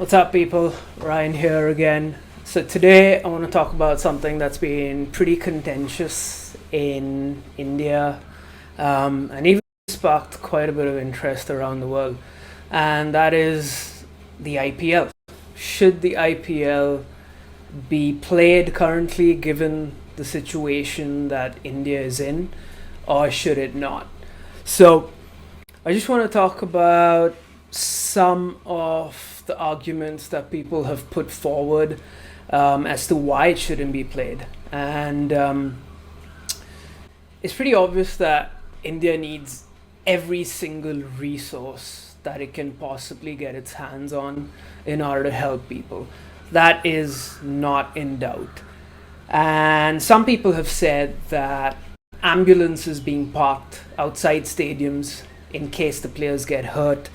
What's up, people? Ryan here again. So today I want to talk about something that's been pretty contentious in India, and even sparked quite a bit of interest around the world, and that is the IPL. Should the IPL be played currently, given the situation that India is in, or should it not? So I just want to talk about some of the arguments that people have put forward as to why it shouldn't be played. And it's pretty obvious that India needs every single resource that it can possibly get its hands on in order to help people. That is not in doubt. And some people have said that ambulances being parked outside stadiums in case the players get hurt,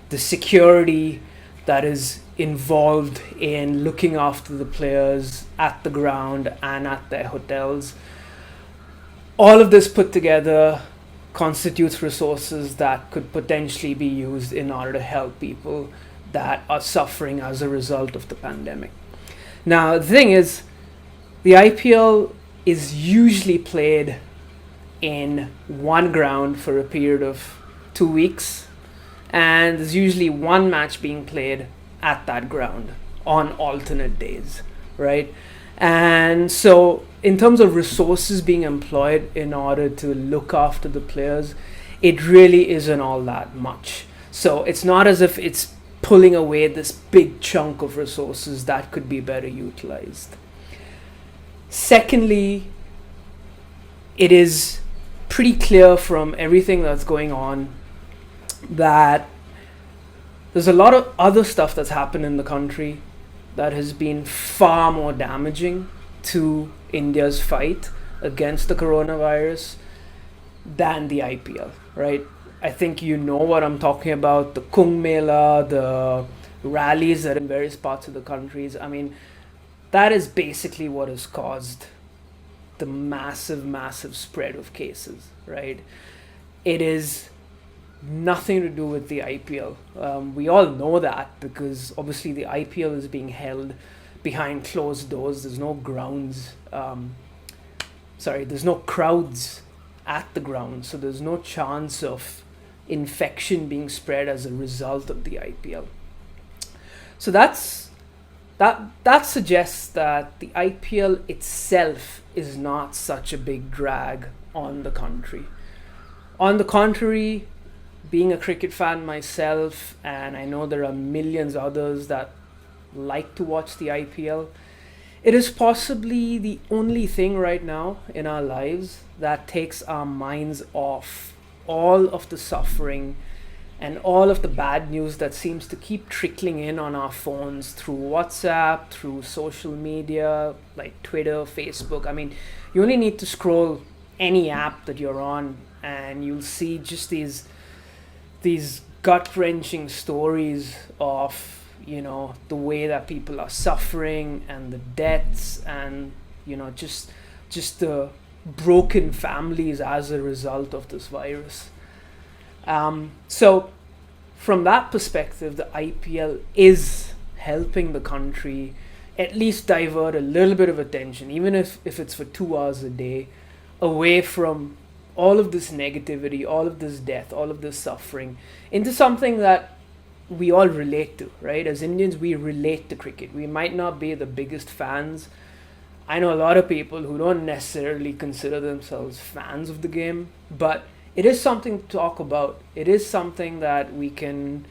the security that is involved in looking after the players at the ground and at their hotels. All of this put together constitutes resources that could potentially be used in order to help people that are suffering as a result of the pandemic. Now, the thing is, the IPL is usually played in one ground for a period of 2 weeks, and there's usually one match being played at that ground on alternate days, right? And so in terms of resources being employed in order to look after the players, it really isn't all that much. So it's not as if it's pulling away this big chunk of resources that could be better utilized. Secondly, it is pretty clear from everything that's going on that there's a lot of other stuff that's happened in the country that has been far more damaging to India's fight against the coronavirus than the IPL, right? I think you know what I'm talking about. The Kumbh Mela, the rallies that are in various parts of the countries. I mean, that is basically what has caused the massive spread of cases, right? It is nothing to do with the IPL. We all know that because obviously the IPL is being held behind closed doors. There's no there's no crowds at the ground, so there's no chance of infection being spread as a result of the IPL. So that suggests that the IPL itself is not such a big drag on the country. On the contrary, being a cricket fan myself, and I know there are millions others that like to watch the IPL, it is possibly the only thing right now in our lives that takes our minds off all of the suffering and all of the bad news that seems to keep trickling in on our phones through WhatsApp, through social media like Twitter, Facebook. I mean, you only need to scroll any app that you're on and you'll see just these gut-wrenching stories of, the way that people are suffering and the deaths and, just the broken families as a result of this virus. So from that perspective, the IPL is helping the country at least divert a little bit of attention, even if it's for 2 hours a day, away from all of this negativity, all of this death, all of this suffering, into something that we all relate to, right? As Indians, we relate to cricket. We might not be the biggest fans. I know a lot of people who don't necessarily consider themselves fans of the game, but it is something to talk about. It is something that we can,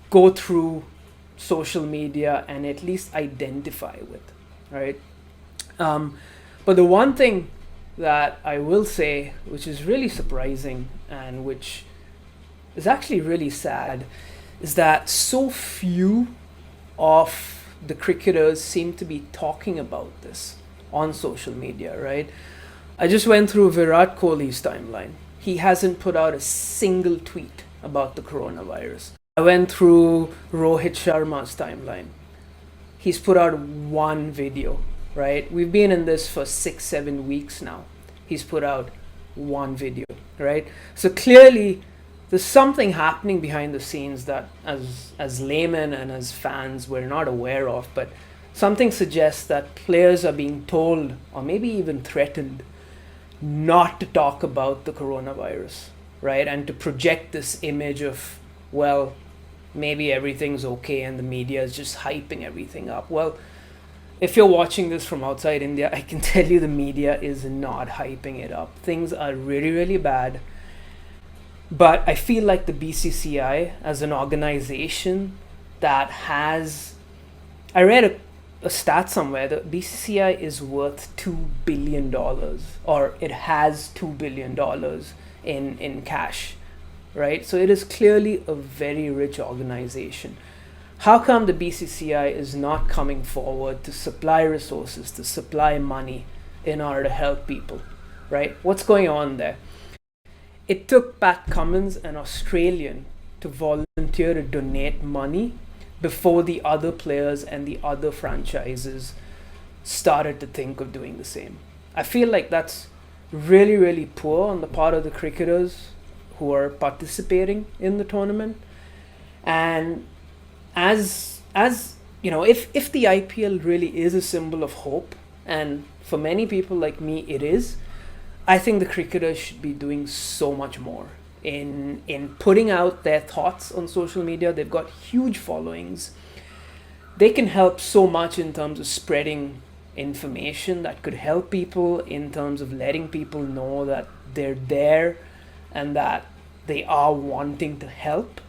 go through social media and at least identify with, right? But the one thing that I will say, which is really surprising and which is actually really sad, is that so few of the cricketers seem to be talking about this on social media, right? I just went through Virat Kohli's timeline. He hasn't put out a single tweet about the coronavirus. I went through Rohit Sharma's timeline. He's put out one video, right? We've been in this for 6-7 weeks now. He's put out one video, right? So clearly there's something happening behind the scenes that as laymen and as fans we're not aware of, but something suggests that players are being told or maybe even threatened not to talk about the coronavirus, right? And to project this image of, well, maybe everything's okay and the media is just hyping everything up. Well, if you're watching this from outside India, I can tell you the media is not hyping it up. Things are really, really bad. But I feel like the BCCI as an organization that has, I read a stat somewhere that BCCI is worth $2 billion, or it has $2 billion in cash, right? So it is clearly a very rich organization. How come the BCCI is not coming forward to supply resources, to supply money in order to help people, right? What's going on there? It took Pat Cummins, an Australian, to volunteer to donate money before the other players and the other franchises started to think of doing the same. I feel like that's really, really poor on the part of the cricketers who are participating in the tournament. And as you know, if the IPL really is a symbol of hope, and for many people like me it is, I think the cricketers should be doing so much more in putting out their thoughts on social media. They've got huge followings. They can help so much in terms of spreading information that could help people, in terms of letting people know that they're there and that they are wanting to help.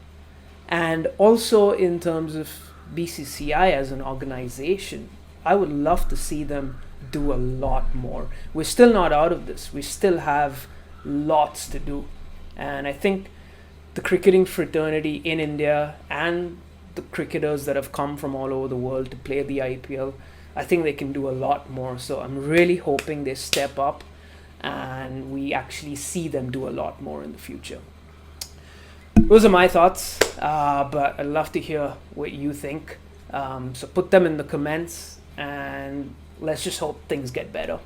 And also in terms of BCCI as an organization, I would love to see them do a lot more. We're still not out of this. We still have lots to do. And I think the cricketing fraternity in India and the cricketers that have come from all over the world to play the IPL, I think they can do a lot more. So I'm really hoping they step up and we actually see them do a lot more in the future. Those are my thoughts, but I'd love to hear what you think. So put them in the comments and let's just hope things get better.